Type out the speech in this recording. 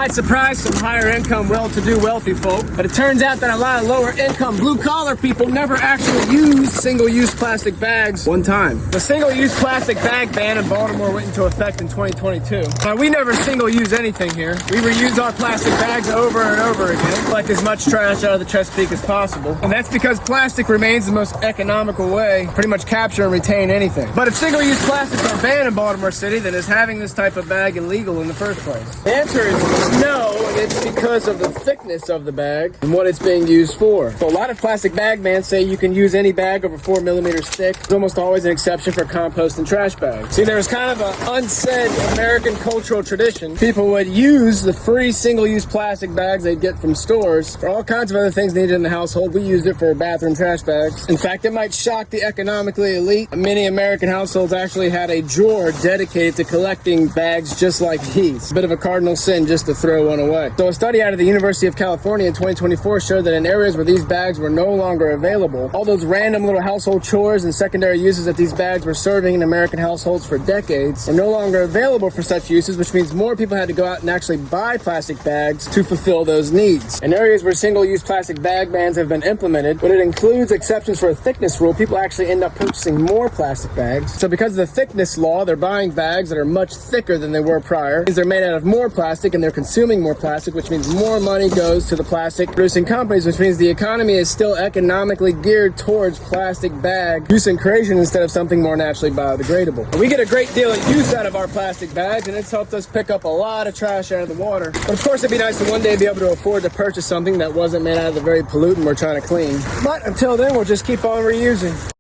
might surprise some higher income, well-to-do, wealthy folk, but it turns out that a lot of lower income, blue-collar people never actually use single-use plastic bags one time. The single-use plastic bag ban in Baltimore went into effect in 2022. Now, we never single-use anything here. We reuse our plastic bags over and over again, collect as much trash out of the Chesapeake as possible. And that's because plastic remains the most economical way to pretty much capture and retain anything. But if single-use plastics are banned in Baltimore City, then is having this type of bag illegal in the first place? The answer is no, and it's because of the thickness of the bag and what it's being used for. So a lot of plastic bag bans say you can use any bag over 4 millimeters thick. There's almost always an exception for compost and trash bags. See, there's kind of an unsaid American cultural tradition. People would use the free single-use plastic bags they'd get from stores for all kinds of other things needed in the household. We used it for bathroom trash bags. In fact, it might shock the economically elite. Many American households actually had a drawer dedicated to collecting bags just like these. A bit of a cardinal sin just to throw one away. So a study out of the University of California in 2024 showed that in areas where these bags were no longer available, all those random little household chores and secondary uses that these bags were serving in American households for decades are no longer available for such uses, which means more people had to go out and actually buy plastic bags to fulfill those needs. In areas where single-use plastic bag bans have been implemented, but it includes exceptions for a thickness rule, people actually end up purchasing more plastic bags. So because of the thickness law, they're buying bags that are much thicker than they were prior. It means they're made out of more plastic and they're consuming more plastic, which means more money goes to the plastic producing companies, which means the economy is still economically geared towards plastic bag use and creation instead of something more naturally biodegradable. And we get a great deal of use out of our plastic bags, and it's helped us pick up a lot of trash out of the water. But of course, it'd be nice to one day be able to afford to purchase something that wasn't made out of the very pollutant we're trying to clean. But until then, we'll just keep on reusing.